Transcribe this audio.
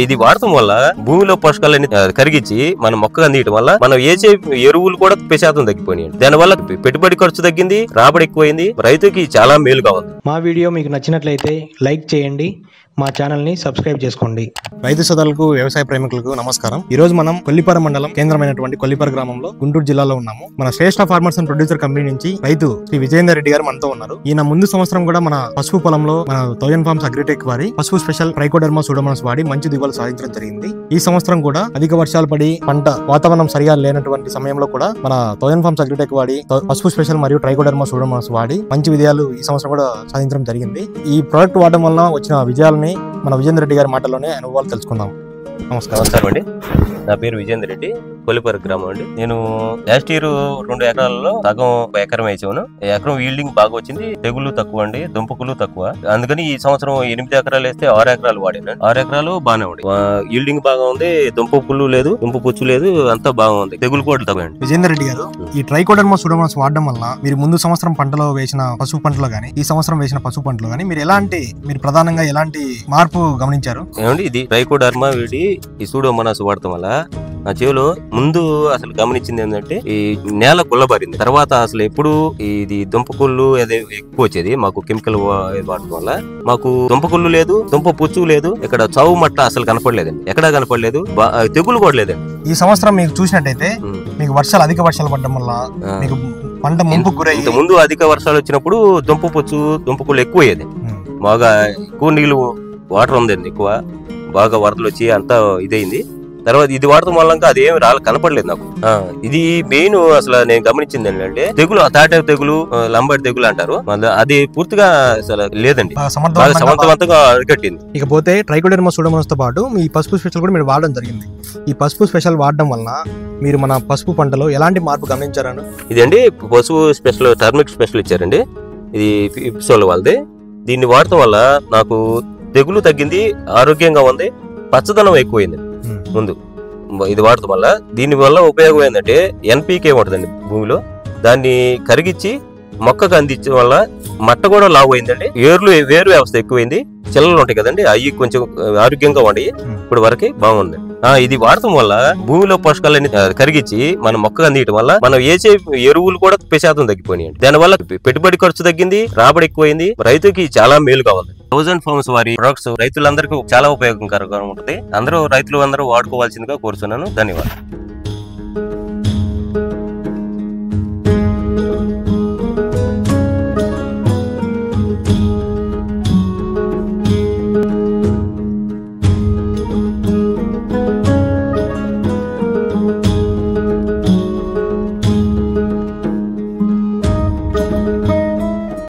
ఇది వాడటం వల్ల భూమిలో పోషకాలన్నీ కరిగించి మన మొక్కగా అందియటం వల్ల మనం వేసే ఎరువులు కూడా శాతం తగ్గిపోయినాయి. దానివల్ల పెట్టుబడి ఖర్చు తగ్గింది, రాబడి ఎక్కువైంది, రైతుకి చాలా మేలుగా ఉంది. మా వీడియో మీకు నచ్చినట్లయితే లైక్ చేయండి, మా ఛానల్ ని సబ్స్క్రైబ్ చేసుకోండి. రైతు సోదరులకు, వ్యవసాయ ప్రేమికులకు నమస్కారం. ఈ రోజు మనం కొల్లిపర మండలం కేంద్రమైనటువంటి కొల్లిపర గ్రామంలో గుంటూరు జిల్లాలో ఉన్నాము. మన శ్రేష్ఠ ఫార్మర్స్ అండ్ ప్రొడ్యూసర్ కంపెనీ నుంచి రైతు శ్రీ విజయేందర్ రెడ్డి గారు మనతో ఉన్నారు. ఈయన ముందు సంవత్సరం కూడా మన పసుపు పొలంలో మన థౌజండ్ ఫార్మ్స్ అగ్రిటెక్ వారి పసుపు స్పెషల్ ట్రైకోడర్మా సూడోమోనాస్ వాడి మంచి దిగుబడులు సాధించడం జరిగింది. ఈ సంవత్సరం కూడా అధిక వర్షాలు పడి పంట వాతావరణం సరిగా లేనటువంటి సమయంలో కూడా మన థౌజండ్ ఫార్మ్స్ అగ్రిటెక్ వాడి పసుపు స్పెషల్ మరియు ట్రైకోడర్మా సూడోమోనాస్ వాడి మంచి విజయాలు ఈ సంవత్సరం కూడా సాధించడం జరిగింది. ఈ ప్రోడక్ట్ వాడడం వల్ల వచ్చిన విజయాలని మన విజయేందర్ రెడ్డి గారి మాటల్లోనే అనుభవాలు తెలుసుకుందాం. నమస్కారం అండి. నా పేరు విజయేందర్ రెడ్డి, కొల్లిపర గ్రామం అండి. నేను లాస్ట్ ఇయర్ 2 ఎకరాలలో సగం 1 ఎకరం వేసాను. ఎకరం ఈల్డింగ్ బాగా వచ్చింది, తెగులు తక్కువ అండి, దుంపకులు తక్కువ. అందుకని ఈ సంవత్సరం 8 ఎకరాలు వేస్తే 6 ఎకరాలు వాడాను. 6 ఎకరాలు బాగానే ఉంది, ఈల్డింగ్ బాగా ఉంది, దుంప పుల్లు లేదు, దుంప పుచ్చు లేదు, అంతా బాగుంది, తెగులు కూడా తక్కువ అండి. విజయేందర్ రెడ్డి గారు, ఈ ట్రైకోడర్మా సూడోమోనాస్ వాడడం వల్ల మీరు ముందు సంవత్సరం పంటలో వేసిన పసుపు పంటలో గానీ ఈ సంవత్సరం వేసిన పసుపు పంటలో గానీ మీరు ప్రధానంగా ఎలాంటి మార్పు గమనించారు? ఏమండి, ఇది ట్రైకోడర్మా వీడి ఈ సూడోమోనాస్ వాడటం వల్ల నా చెవిలో ముందు అసలు గమనించింది ఏంటంటే ఈ నేల గుల్లబారింది. తర్వాత అసలు ఎప్పుడు ఇది దుంపకుళ్ళు అదే ఎక్కువ వచ్చేది మాకు కెమికల్ వాడటం వల్ల. మాకు దుంపకుళ్ళు లేదు, దుంప పుచ్చు లేదు, ఇక్కడ చౌవు మట్ట అసలు కనపడలేదండి, ఎక్కడా కనపడలేదు, తెగులు కూడా లేదండి. ఈ సంవత్సరం మీకు చూసినట్టయితే మీకు అధిక వర్షాలు పడడం వల్ల మీకు పంట ముంపుకు గురై, ముందు అధిక వర్షాలు వచ్చినప్పుడు దుంప పుచ్చు దుంపకుళ్ళు ఎక్కువ అయ్యేది. బాగా ఎక్కువ నీళ్లు వాటర్ ఉందండి, ఎక్కువ బాగా వరదలు వచ్చి అంతా ఇదైంది. తర్వాత ఇది వాడటం వల్ల అదేమి కనపడలేదు నాకు. ఇది మెయిన్ అసలు నేను గమనించింది ఏంటంటే తెగులు, తాటే తెగులు, లంబాడి తెగులు అంటారు, అది పూర్తిగా అసలు లేదండి, సమర్థవంతంగా అరికట్టింది. ఇకపోతే ట్రైకోడర్మా సూడోమోనాస్ తో పాటు మీ పసుపు స్పెషల్ కూడా మీరు వాడడం జరిగింది. ఈ పసుపు స్పెషల్ వాడడం వల్ల మీరు మన పసుపు పంటలో ఎలాంటి మార్పు గమనించారని? ఇదండి పసుపు స్పెషల్, టర్మిక్ స్పెషల్ ఇచ్చారండి, ఇది ఇప్సోల్ వాళ్ళది. దీన్ని వాడటం వల్ల నాకు తెగులు తగ్గింది, ఆరోగ్యంగా ఉంది, పచ్చదనం ఎక్కువైంది. ముందు ఇది వాడటం వల్ల దీని వల్ల ఉపయోగం ఏంటంటే ఎన్పీకే ఉంటుందండి భూమిలో, దాన్ని కరిగించి మొక్కకు అందించడం వల్ల మట్ట కూడా లావు అయిందండి, వేరు వ్యవస్థ ఎక్కువైంది, చిల్లలు ఉంటాయి కదండి అవి కొంచెం ఆరోగ్యంగా ఉండి ఇప్పుడు వరకు బాగుంది. ఇది వాడటం వల్ల భూమిలో పోషకాలన్నీ కరిగించి మన మొక్కగా అందియటం వల్ల మనం వేసే ఎరువులు కూడా శాతం తగ్గిపోయినాయి. దానివల్ల పెట్టుబడి ఖర్చు తగ్గింది, రాబడి ఎక్కువైంది, రైతుకి చాలా మేలుగా ఉంది. థౌజండ్ ఫార్మ్స్ వారి ప్రొడక్ట్స్ రైతులందరికీ చాలా ఉపయోగకరంగా ఉంటుంది. రైతులు అందరూ వాడుకోవాల్సిందిగా కోరుతున్నాను. ధన్యవాదాలు.